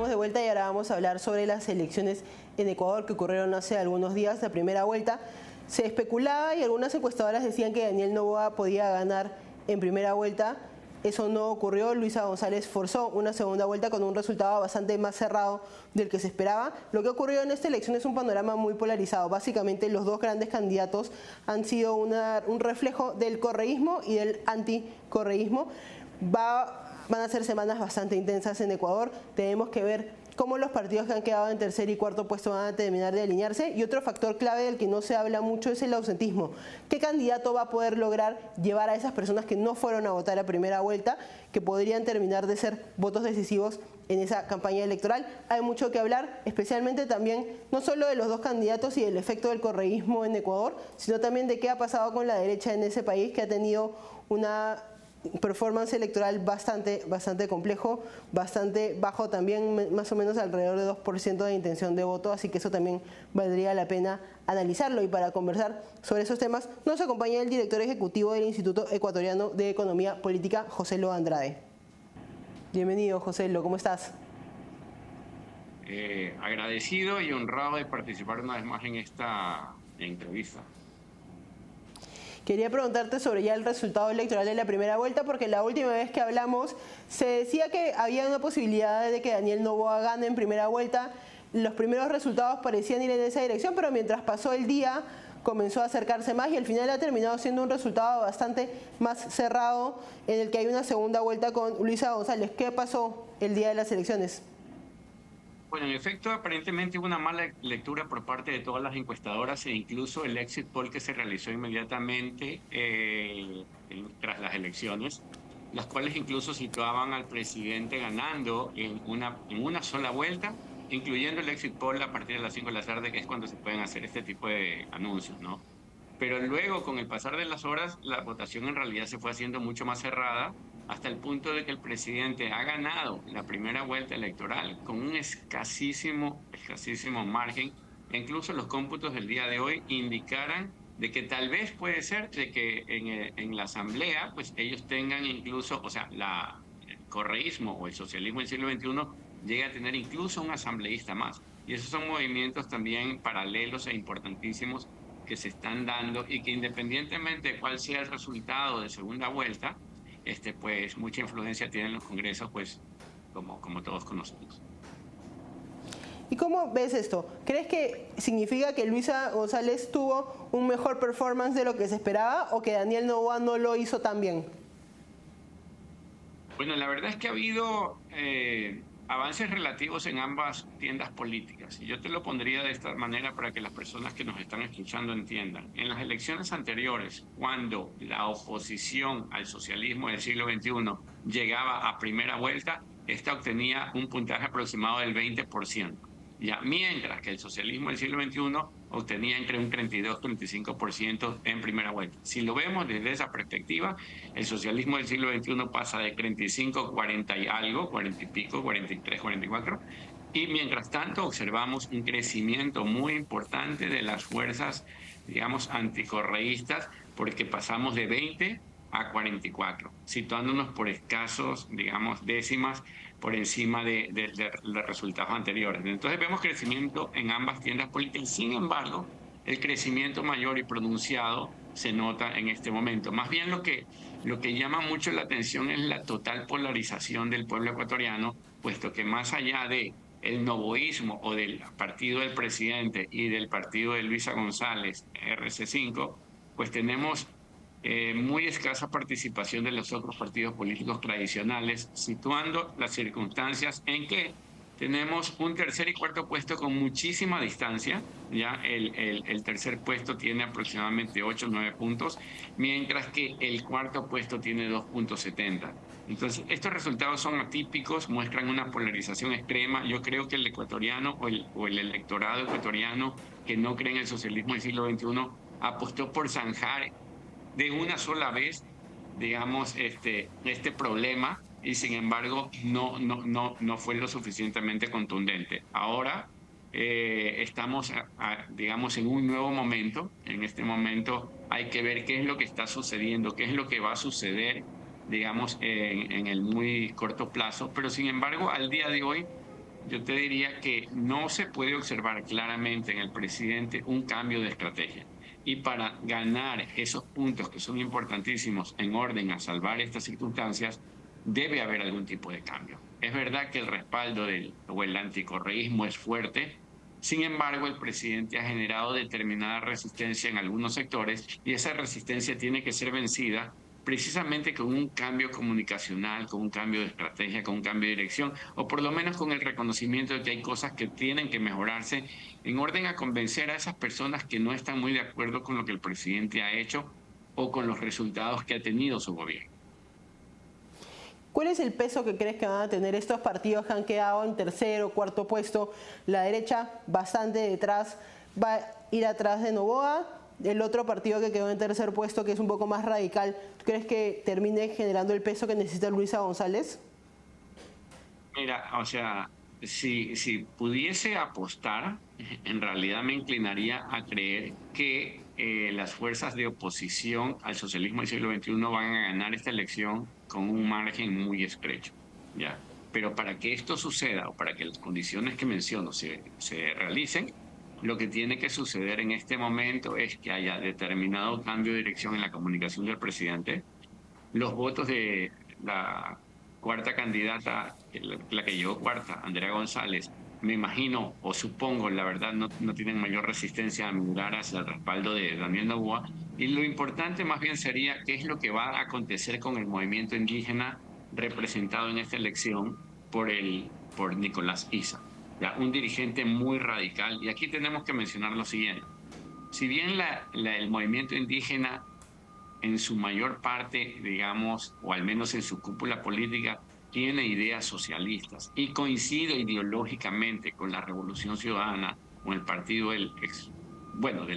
Estamos de vuelta y ahora vamos a hablar sobre las elecciones en Ecuador que ocurrieron hace algunos días, la primera vuelta. Se especulaba y algunas encuestadoras decían que Daniel Noboa podía ganar en primera vuelta. Eso no ocurrió. Luisa González forzó una segunda vuelta con un resultado bastante más cerrado del que se esperaba. Lo que ocurrió en esta elección es un panorama muy polarizado. Básicamente los dos grandes candidatos han sido un reflejo del correísmo y del anticorreísmo. Van a ser semanas bastante intensas en Ecuador. Tenemos que ver cómo los partidos que han quedado en tercer y cuarto puesto van a terminar de alinearse. Y otro factor clave del que no se habla mucho es el ausentismo. ¿Qué candidato va a poder lograr llevar a esas personas que no fueron a votar a primera vuelta, que podrían terminar de ser votos decisivos en esa campaña electoral? Hay mucho que hablar, especialmente también no solo de los dos candidatos y del efecto del correísmo en Ecuador, sino también de qué ha pasado con la derecha en ese país, que ha tenido una performance electoral bastante complejo, bastante bajo también, más o menos alrededor de 2% de intención de voto, así que eso también valdría la pena analizarlo. Y para conversar sobre esos temas nos acompaña el director ejecutivo del Instituto Ecuatoriano de Economía Política, Joselo Andrade. Bienvenido, Joselo, ¿cómo estás? Agradecido y honrado de participar una vez más en esta entrevista. Quería preguntarte sobre ya el resultado electoral de la primera vuelta, porque la última vez que hablamos se decía que había una posibilidad de que Daniel Noboa gane en primera vuelta. Los primeros resultados parecían ir en esa dirección, pero mientras pasó el día comenzó a acercarse más y al final ha terminado siendo un resultado bastante más cerrado, en el que hay una segunda vuelta con Luisa González. ¿Qué pasó el día de las elecciones? Bueno, en efecto, aparentemente hubo una mala lectura por parte de todas las encuestadoras e incluso el exit poll que se realizó inmediatamente tras las elecciones, las cuales incluso situaban al presidente ganando en una sola vuelta, incluyendo el exit poll a partir de las 5 de la tarde, que es cuando se pueden hacer este tipo de anuncios, ¿no? Pero luego, con el pasar de las horas, la votación en realidad se fue haciendo mucho más cerrada, hasta el punto de que el presidente ha ganado la primera vuelta electoral con un escasísimo margen. E incluso los cómputos del día de hoy indicaran de que tal vez puede ser de que en la asamblea, pues ellos tengan incluso, o sea, el correísmo o el socialismo del siglo XXI llegue a tener incluso un asambleísta más. Y esos son movimientos también paralelos e importantísimos que se están dando y que independientemente de cuál sea el resultado de segunda vuelta, pues mucha influencia tienen los congresos, pues como todos conocemos. ¿Y cómo ves esto? ¿Crees que significa que Luisa González tuvo un mejor performance de lo que se esperaba o que Daniel Noboa no lo hizo tan bien? Bueno, la verdad es que ha habido avances relativos en ambas tiendas políticas. Y yo te lo pondría de esta manera para que las personas que nos están escuchando entiendan. En las elecciones anteriores, cuando la oposición al socialismo del siglo XXI llegaba a primera vuelta, esta obtenía un puntaje aproximado del 20%. Ya, mientras que el socialismo del siglo XXI obtenía entre un 32 y 35% en primera vuelta. Si lo vemos desde esa perspectiva, el socialismo del siglo XXI pasa de 35, 40 y algo, 40 y pico, 43, 44, y mientras tanto observamos un crecimiento muy importante de las fuerzas, digamos, anticorreístas, porque pasamos de 20 a 44, situándonos por escasos, digamos, décimas por encima de los resultados anteriores. Entonces vemos crecimiento en ambas tiendas políticas. Sin embargo, el crecimiento mayor y pronunciado se nota en este momento. Más bien lo que llama mucho la atención es la total polarización del pueblo ecuatoriano, puesto que más allá de el noboísmo o del partido del presidente y del partido de Luisa González, RC5, pues tenemos muy escasa participación de los otros partidos políticos tradicionales, situando las circunstancias en que tenemos un tercer y cuarto puesto con muchísima distancia. Ya el tercer puesto tiene aproximadamente 8 o 9 puntos, mientras que el cuarto puesto tiene 2,70. Entonces, estos resultados son atípicos, muestran una polarización extrema. Yo creo que el ecuatoriano o el electorado ecuatoriano que no cree en el socialismo del siglo XXI apostó por zanjar de una sola vez, digamos, este problema, y sin embargo no fue lo suficientemente contundente. Ahora estamos, digamos, en un nuevo momento. En este momento hay que ver qué es lo que está sucediendo, qué es lo que va a suceder, digamos, en el muy corto plazo. Pero sin embargo, al día de hoy, yo te diría que no se puede observar claramente en el presidente un cambio de estrategia. Y para ganar esos puntos que son importantísimos en orden a salvar estas circunstancias, debe haber algún tipo de cambio. Es verdad que el respaldo o el anticorreísmo es fuerte. Sin embargo, el presidente ha generado determinada resistencia en algunos sectores y esa resistencia tiene que ser vencida precisamente con un cambio comunicacional, con un cambio de estrategia, con un cambio de dirección, o por lo menos con el reconocimiento de que hay cosas que tienen que mejorarse en orden a convencer a esas personas que no están muy de acuerdo con lo que el presidente ha hecho o con los resultados que ha tenido su gobierno. ¿Cuál es el peso que crees que van a tener estos partidos que han quedado en tercero, cuarto puesto? La derecha bastante detrás, va a ir atrás de Noboa. El otro partido que quedó en tercer puesto, que es un poco más radical, ¿tú crees que termine generando el peso que necesita Luisa González? Mira, o sea, si pudiese apostar, en realidad me inclinaría a creer que las fuerzas de oposición al socialismo del siglo XXI van a ganar esta elección con un margen muy estrecho, ¿ya? Pero para que esto suceda o para que las condiciones que menciono se realicen, lo que tiene que suceder en este momento es que haya determinado cambio de dirección en la comunicación del presidente. Los votos de la cuarta candidata, la que llegó cuarta, Andrea González, me imagino o supongo, la verdad, no tienen mayor resistencia a migrar hacia el respaldo de Daniel Noboa. Y lo importante más bien sería qué es lo que va a acontecer con el movimiento indígena representado en esta elección por Nicolás Issa, ¿ya? Un dirigente muy radical. Y aquí tenemos que mencionar lo siguiente. Si bien el movimiento indígena en su mayor parte, digamos, o al menos en su cúpula política, tiene ideas socialistas y coincide ideológicamente con la Revolución Ciudadana, con el partido del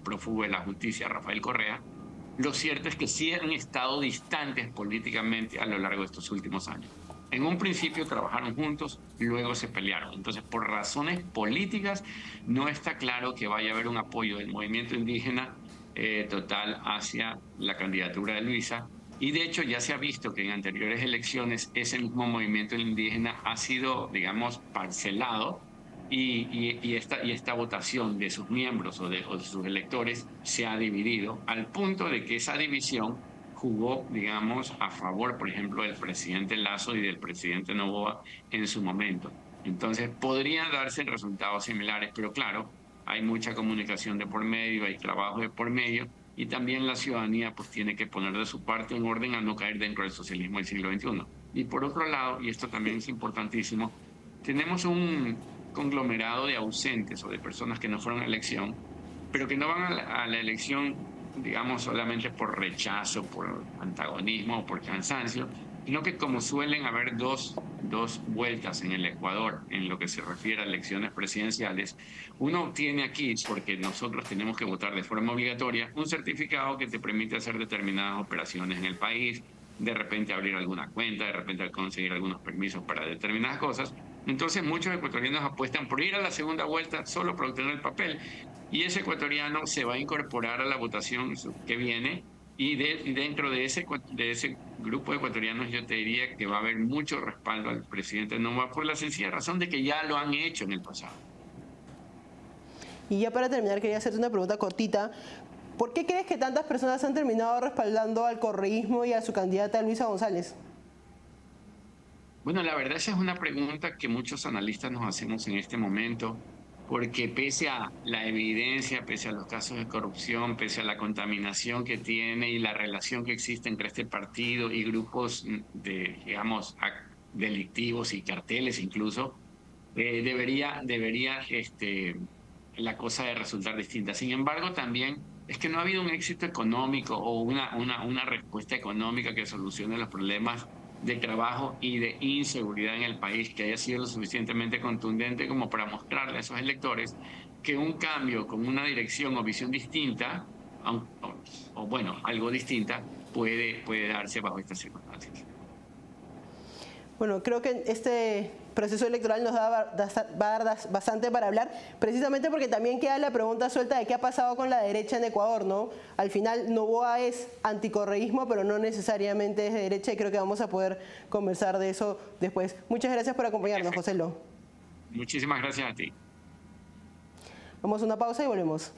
prófugo de la justicia, Rafael Correa, lo cierto es que sí han estado distantes políticamente a lo largo de estos últimos años. En un principio trabajaron juntos, luego se pelearon. Entonces, por razones políticas, no está claro que vaya a haber un apoyo del movimiento indígena total hacia la candidatura de Luisa. Y de hecho ya se ha visto que en anteriores elecciones ese mismo movimiento indígena ha sido, digamos, parcelado y esta votación de sus miembros o de sus electores se ha dividido al punto de que esa división jugó, digamos, a favor, por ejemplo, del presidente Lasso y del presidente Noboa en su momento. Entonces podrían darse resultados similares, pero claro, hay mucha comunicación de por medio, hay trabajo de por medio, y también la ciudadanía pues tiene que poner de su parte en orden a no caer dentro del socialismo del siglo XXI. Y por otro lado, y esto también es importantísimo, tenemos un conglomerado de ausentes o de personas que no fueron a elección, pero que no van a la elección, digamos, solamente por rechazo, por antagonismo o por cansancio, sino que como suelen haber dos vueltas en el Ecuador en lo que se refiere a elecciones presidenciales, uno obtiene aquí, porque nosotros tenemos que votar de forma obligatoria, un certificado que te permite hacer determinadas operaciones en el país, de repente abrir alguna cuenta, de repente conseguir algunos permisos para determinadas cosas. Entonces muchos ecuatorianos apuestan por ir a la segunda vuelta solo para obtener el papel, y ese ecuatoriano se va a incorporar a la votación que viene. Y dentro de ese grupo de ecuatorianos yo te diría que va a haber mucho respaldo al presidente Noboa por la sencilla razón de que ya lo han hecho en el pasado. Y ya para terminar quería hacerte una pregunta cortita. ¿Por qué crees que tantas personas han terminado respaldando al correísmo y a su candidata Luisa González? Bueno, la verdad esa es una pregunta que muchos analistas nos hacemos en este momento, porque pese a la evidencia, pese a los casos de corrupción, pese a la contaminación que tiene y la relación que existe entre este partido y grupos digamos, delictivos y carteles incluso, debería la cosa de resultar distinta. Sin embargo, también es que no ha habido un éxito económico o una respuesta económica que solucione los problemas de trabajo y de inseguridad en el país que haya sido lo suficientemente contundente como para mostrarle a esos electores que un cambio con una dirección o visión distinta, o bueno, algo distinta, puede darse bajo estas circunstancias. Bueno, creo que este proceso electoral nos va a dar bastante para hablar, precisamente porque también queda la pregunta suelta de qué ha pasado con la derecha en Ecuador, ¿no? Al final Noboa es anticorreísmo, pero no necesariamente es de derecha, y creo que vamos a poder conversar de eso después. Muchas gracias por acompañarnos, José Lo. Muchísimas gracias a ti. Vamos a una pausa y volvemos.